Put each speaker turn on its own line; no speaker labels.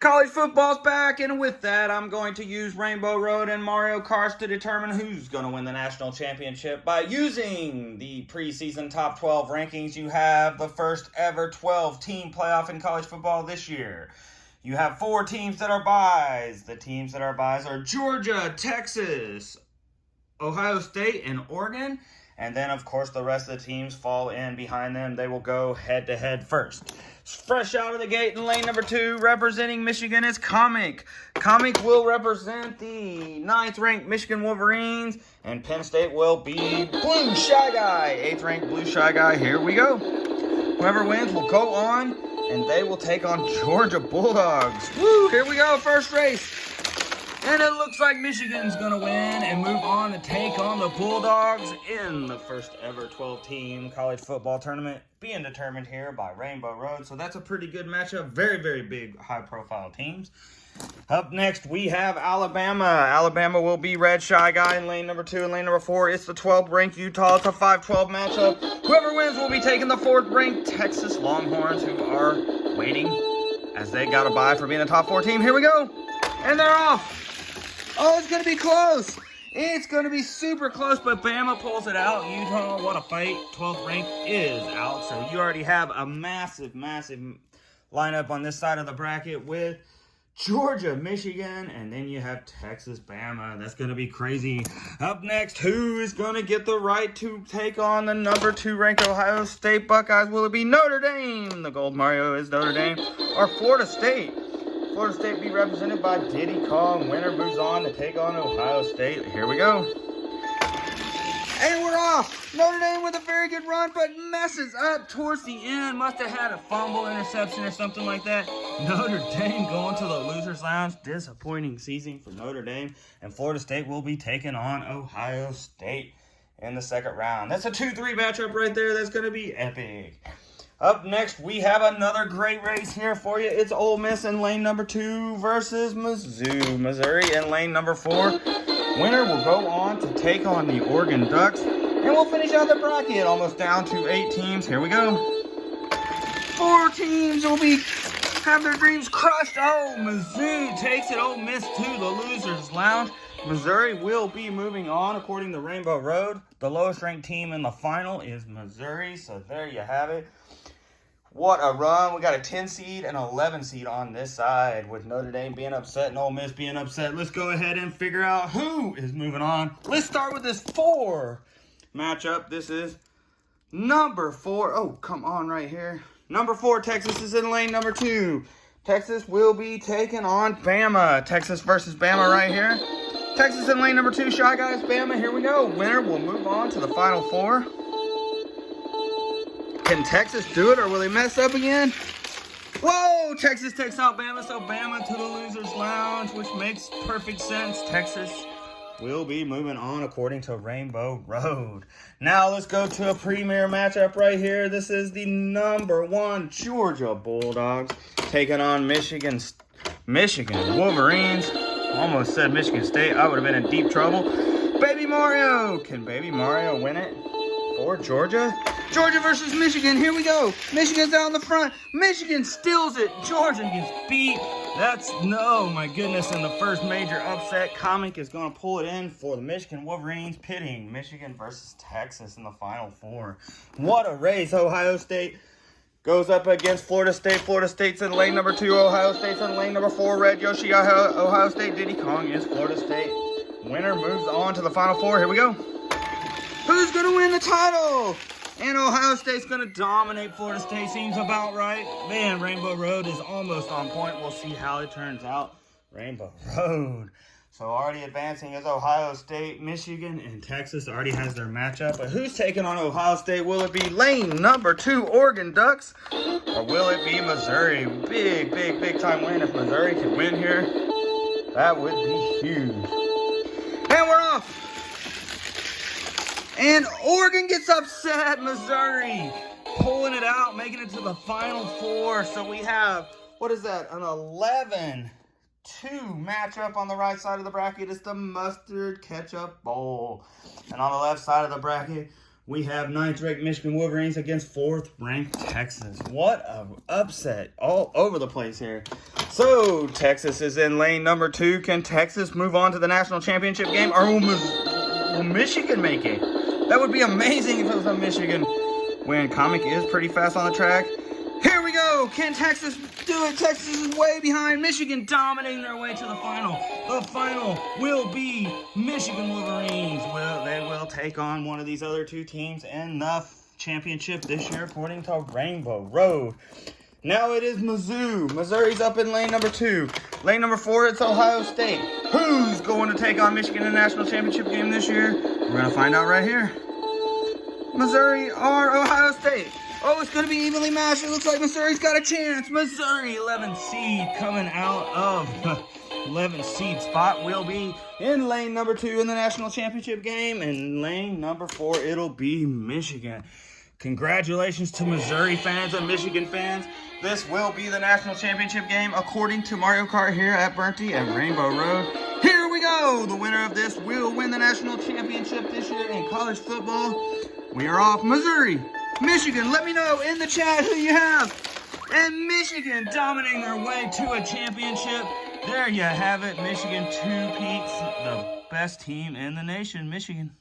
College football's back, and with that, I'm going to use Rainbow Road and Mariokart to determine who's going to win the national championship by using the preseason top 12 rankings. You have the first ever 12-team playoff in college football this year. You have 4 teams that are byes. The teams that are byes are Georgia, Texas, Ohio State, and Oregon. And then, of course, the rest of the teams fall in behind them. They will go head-to-head first. Fresh out of the gate in lane number 2, representing Michigan is Comic. Comic will represent the 9th-ranked Michigan Wolverines, and Penn State will be Blue Shy Guy. 8th-ranked Blue Shy Guy. Here we go. Whoever wins will go on, and they will take on Georgia Bulldogs. Woo! Here we go, first race. And it looks like Michigan's going to win and move on to take on the Bulldogs in the first ever 12-team college football tournament being determined here by Rainbow Road. So that's a pretty good matchup. Very, very big, high-profile teams. Up next, we have Alabama. Alabama will be Red Shy Guy in lane number 2 and lane number 4. It's the 12th-ranked Utah. It's a 5-12 matchup. Whoever wins will be taking the 4th-ranked Texas Longhorns, who are waiting as they got a bye for being a top 4 team. Here we go. And they're off. Oh, it's going to be close. It's going to be super close, but Bama pulls it out. Utah, what a fight. 12th rank is out. So you already have a massive, massive lineup on this side of the bracket with Georgia, Michigan, and then you have Texas, Bama. That's going to be crazy. Up next, who is going to get the right to take on the number 2 ranked Ohio State Buckeyes? Will it be Notre Dame? The gold Mario is Notre Dame. Or Florida State? Florida State be represented by Diddy Kong. Winner moves on to take on Ohio State. Here we go. And we're off. Notre Dame with a very good run, but messes up towards the end. Must have had a fumble, interception, or something like that. Notre Dame going to the loser's lounge. Disappointing season for Notre Dame. And Florida State will be taking on Ohio State in the second round. That's a 2-3 matchup right there. That's going to be epic. Up next, we have another great race here for you. It's Ole Miss in lane number 2 versus Mizzou. Missouri in lane number 4. Winner will go on to take on the Oregon Ducks. And we'll finish out the bracket almost down to 8 teams. Here we go. 4 teams will have their dreams crushed. Oh, Mizzou takes it. Ole Miss to the loser's lounge. Missouri will be moving on according to Rainbow Road. The lowest ranked team in the final is Missouri. So there you have it. What a run. We got a 10 seed and 11 seed on this side with Notre Dame being upset and Ole Miss being upset. Let's go ahead and figure out who is moving on. Let's start with this 4 matchup. This is number 4. Oh, come on right here. Number 4, Texas is in lane number 2. Texas will be taking on Bama. Texas versus Bama right here. Texas in lane number 2. Shy Guys, Bama. Here we go. Winner will move on to the final 4. Can Texas do it, or will they mess up again? Whoa! Texas takes out Bama, so Bama to the loser's lounge, which makes perfect sense. Texas will be moving on according to Rainbow Road. Now let's go to a premier matchup right here. This is the number 1 Georgia Bulldogs taking on Michigan Wolverines. Almost said Michigan State. I would have been in deep trouble. Baby Mario. Can Baby Mario win it for Georgia? Georgia versus Michigan. Here we go. Michigan's out in the front. Michigan steals it. Georgia gets beat. That's, no, my goodness, in the first major upset. Comic is going to pull it in for the Michigan Wolverines, pitting Michigan versus Texas in the final 4. What a race. Ohio State goes up against Florida State. Florida State's in lane number 2. Ohio State's in lane number 4. Red Yoshi, Ohio State. Diddy Kong is Florida State. Winner moves on to the final 4. Here we go. Who's going to win the title? And Ohio State's going to dominate Florida State. Seems about right. Man, Rainbow Road is almost on point. We'll see how it turns out. Rainbow Road. So already advancing is Ohio State. Michigan and Texas already has their matchup. But who's taking on Ohio State? Will it be lane number 2 Oregon Ducks? Or will it be Missouri? Big, big, big time win. If Missouri can win here, that would be huge. And we're off. And Oregon gets upset. Missouri pulling it out, making it to the final 4. So we have, what is that, an 11-2 matchup on the right side of the bracket. It's the Mustard Ketchup Bowl. And on the left side of the bracket, we have 9th-ranked Michigan Wolverines against 4th-ranked Texas. What an upset all over the place here. So, Texas is in lane number 2. Can Texas move on to the national championship game, or will Michigan make it? That would be amazing if it was a Michigan win. Comic is pretty fast on the track. Here we go. Can Texas do it? Texas is way behind Michigan, dominating their way to the final. The final will be Michigan Wolverines. They will take on one of these other 2 teams in the championship this year, according to Rainbow Road. Now it is Mizzou. Missouri's up in lane number 2. Lane number 4, it's Ohio State. Who's going to take on Michigan in the national championship game this year? We're going to find out right here. Missouri or Ohio State? Oh, it's going to be evenly matched. It looks like Missouri's got a chance. Missouri, 11th seed, coming out of the 11th seed spot, will be in lane number 2 in the national championship game. And lane number 4, it'll be Michigan. Congratulations to Missouri fans and Michigan fans. This will be the national championship game according to Mario Kart here at Burnty and Rainbow Road. Here we go. The winner of this will win the national championship this year in college football. We are off. Missouri, Michigan, let me know in the chat who you have. And Michigan dominating their way to a championship. There you have it. Michigan 2-peats, the best team in the nation, Michigan.